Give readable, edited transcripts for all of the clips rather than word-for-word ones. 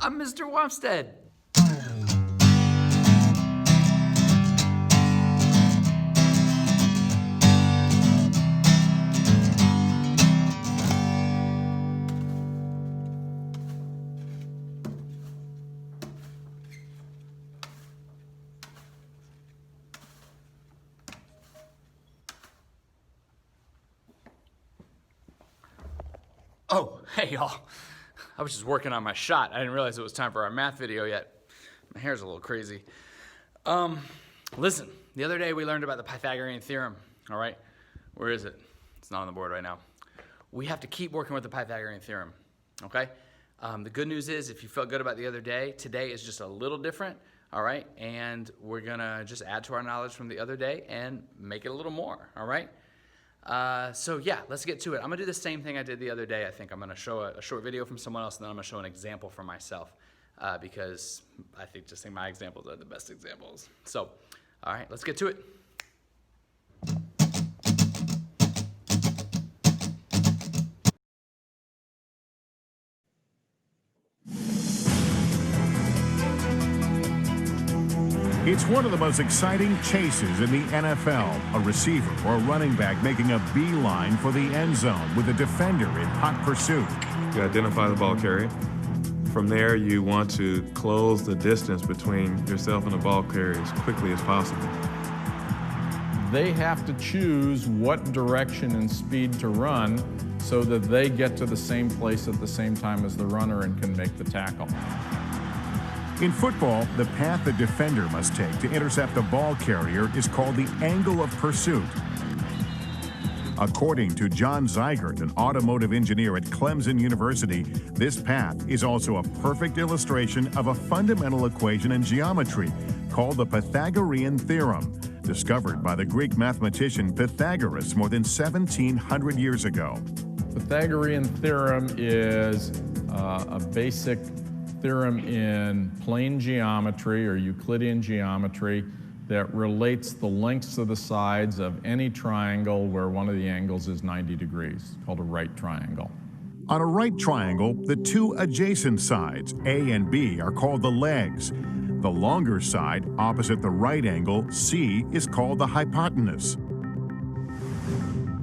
I'm Mr. Wamsted. Oh, hey y'all. I was just working on my shot. I didn't realize it was time for our math video yet. My hair's a little crazy. Listen, the other day we learned about the Pythagorean theorem, all right? Where is it? It's not on the board right now. We have to keep working with the Pythagorean theorem, okay? The good news is if you felt good about the other day, today is just a little different, all right? And we're gonna just add to our knowledge from the other day and make it a little more, all right? So yeah, let's get to it. I'm gonna do the same thing I did the other day. I think I'm gonna show a short video from someone else, and then I'm gonna show an example for myself, because I think my examples are the best examples. So, all right, let's get to it. It's one of the most exciting chases in the NFL. A receiver or running back making a beeline for the end zone with a defender in hot pursuit. You identify the ball carrier. From there, you want to close the distance between yourself and the ball carrier as quickly as possible. They have to choose what direction and speed to run so that they get to the same place at the same time as the runner and can make the tackle. In football, the path the defender must take to intercept the ball carrier is called the angle of pursuit. According to John Zeigert, an automotive engineer at Clemson University, this path is also a perfect illustration of a fundamental equation in geometry called the Pythagorean Theorem, discovered by the Greek mathematician Pythagoras more than 1,700 years ago. Pythagorean theorem is a basic theorem in plane geometry or Euclidean geometry that relates the lengths of the sides of any triangle where one of the angles is 90 degrees, called a right triangle. On a right triangle, the two adjacent sides, A and B, are called the legs. The longer side, opposite the right angle, C, is called the hypotenuse.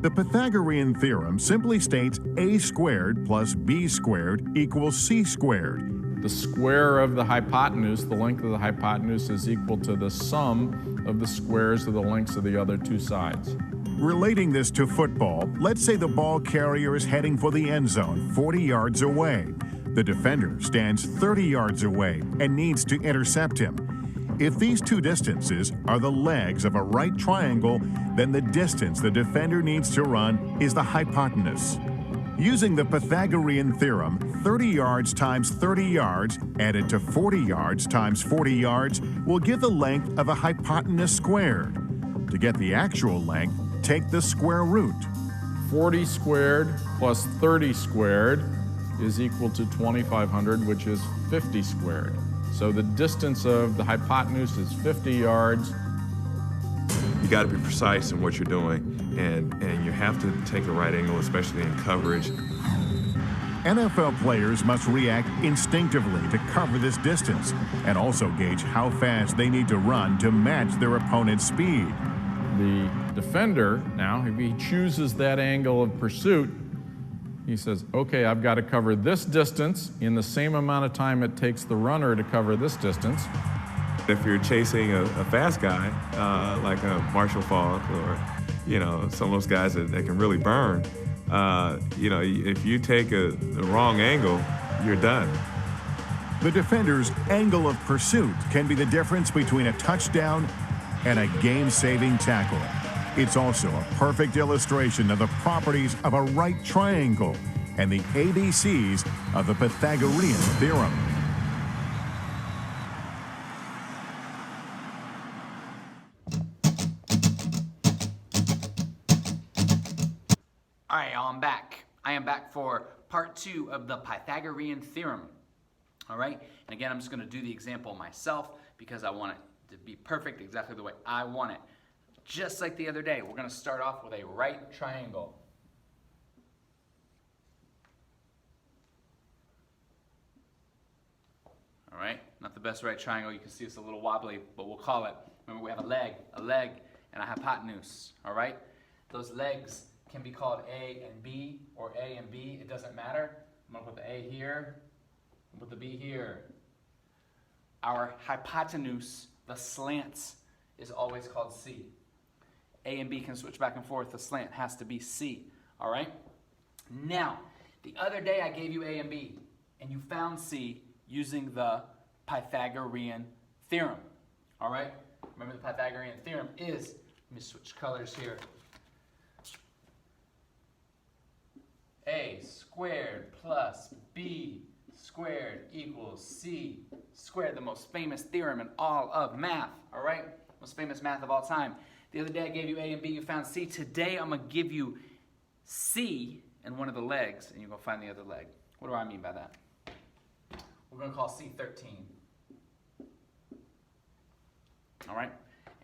The Pythagorean theorem simply states A squared plus B squared equals C squared. The square of the hypotenuse, the length of the hypotenuse, is equal to the sum of the squares of the lengths of the other two sides. Relating this to football, let's say the ball carrier is heading for the end zone 40 yards away. The defender stands 30 yards away and needs to intercept him. If these two distances are the legs of a right triangle, then the distance the defender needs to run is the hypotenuse. Using the Pythagorean theorem, 30 yards times 30 yards added to 40 yards times 40 yards will give the length of a hypotenuse squared. To get the actual length, take the square root. 40 squared plus 30 squared is equal to 2,500, which is 50 squared. So the distance of the hypotenuse is 50 yards. You got to be precise in what you're doing, and you have to take the right angle, especially in coverage. NFL players must react instinctively to cover this distance and also gauge how fast they need to run to match their opponent's speed. The defender, now, if he chooses that angle of pursuit, he says, okay, I've got to cover this distance in the same amount of time it takes the runner to cover this distance. If you're chasing a fast guy, like a Marshall Falk or, some of those guys that can really burn, if you take the wrong angle, you're done. The defender's angle of pursuit can be the difference between a touchdown and a game-saving tackle. It's also a perfect illustration of the properties of a right triangle and the ABCs of the Pythagorean theorem. All right, y'all, I'm back. I am back for part 2 of the Pythagorean theorem. All right, and again, I'm just going to do the example myself because I want it to be perfect exactly the way I want it. Just like the other day, we're going to start off with a right triangle. all right? Not the best right triangle. You can see it's a little wobbly, but we'll call it. Remember, we have a leg, and a hypotenuse, all right? Those legs can be called A and B, or A and B. It doesn't matter. I'm gonna put the A here, and put the B here. Our hypotenuse, the slants, is always called C. A and B can switch back and forth. The slant has to be C, all right? Now, the other day I gave you A and B, and you found C using the Pythagorean theorem, all right? Remember the Pythagorean theorem is, let me switch colors here. A squared plus B squared equals C squared, the most famous theorem in all of math, all right? Most famous math of all time. The other day I gave you A and B, you found C. Today I'm gonna give you C and one of the legs, and you're gonna find the other leg. What do I mean by that? We're gonna call C 13. All right?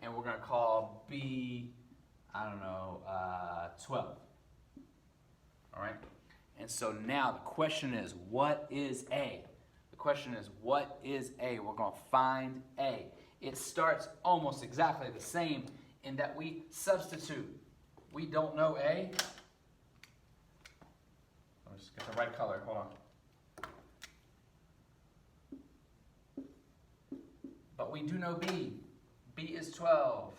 And we're gonna call B, I don't know, 12. All right? And so now the question is, what is A? The question is, what is A? We're going to find A. It starts almost exactly the same in that we substitute. We don't know A. Let's just get the right color. Hold on. But we do know B. B is 12.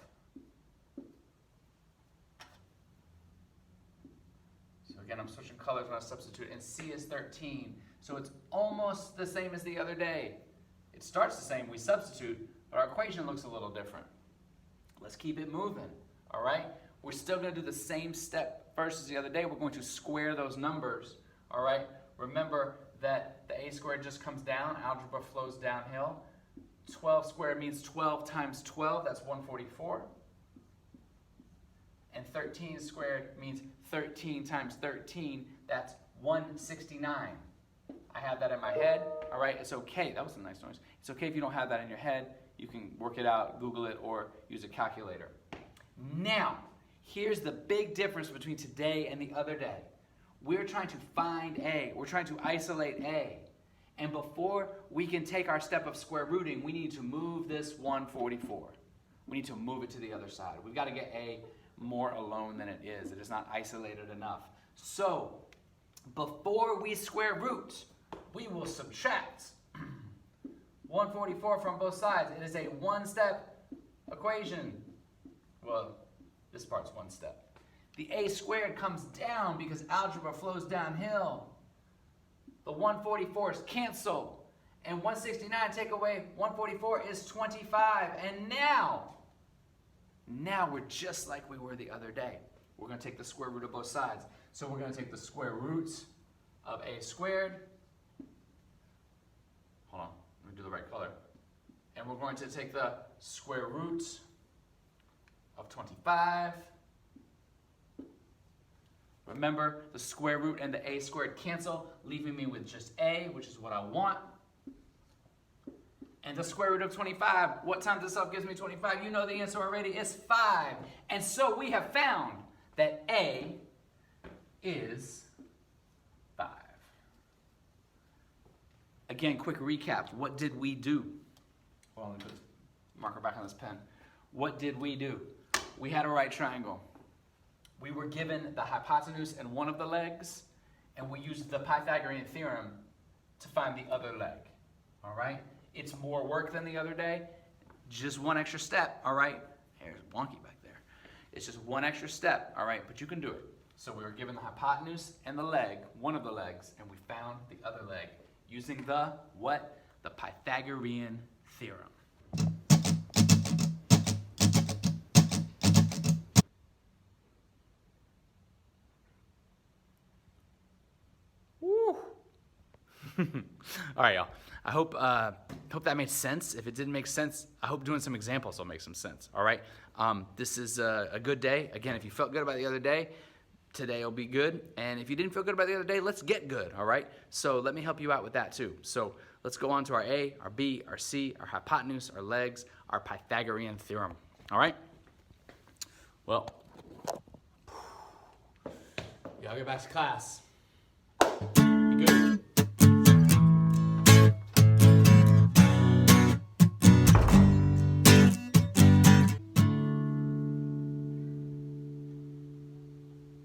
Again, I'm switching colors when I substitute, and C is 13. So it's almost the same as the other day. It starts the same, we substitute, but our equation looks a little different. Let's keep it moving, all right? We're still gonna do the same step first as the other day. We're going to square those numbers, all right? Remember that the A squared just comes down, algebra flows downhill. 12 squared means 12 times 12, that's 144. And 13 squared means 13 times 13, that's 169. I have that in my head, all right? It's okay, that was a nice noise. It's okay if you don't have that in your head. You can work it out, Google it, or use a calculator. Now, here's the big difference between today and the other day. We're trying to find A. We're trying to isolate A. And before we can take our step of square rooting, we need to move this 144. We need to move it to the other side. We've got to get A more alone than it is. It is not isolated enough. So, before we square root, we will subtract 144 from both sides. It is a one-step equation. Well, this part's one step. The A squared comes down because algebra flows downhill. The 144s cancel. And 169 take away 144 is 25. And now we're just like we were the other day. We're going to take the square root of both sides. So we're going to take the square root of A squared. Hold on, let me do the right color. And we're going to take the square root of 25. Remember, the square root and the A squared cancel, leaving me with just A, which is what I want. And the square root of 25, what times itself gives me 25? You know the answer already, it's 5. And so we have found that A is 5. Again, quick recap. What did we do? Well, let me put this marker back on this pen. What did we do? We had a right triangle. We were given the hypotenuse and one of the legs, and we used the Pythagorean theorem to find the other leg. All right? It's more work than the other day. Just one extra step, all right? Hair's wonky back there. It's just one extra step, all right? But you can do it. So we were given the hypotenuse and the leg, one of the legs, and we found the other leg using the what? The Pythagorean theorem. Woo! All right, y'all. I hope that made sense. If it didn't make sense, I hope doing some examples will make some sense. All right. This is a good day. Again, if you felt good about the other day, today will be good. And if you didn't feel good about the other day, let's get good. All right. So let me help you out with that too. So let's go on to our A, our B, our C, our hypotenuse, our legs, our Pythagorean theorem. All right. Well, y'all get back to class.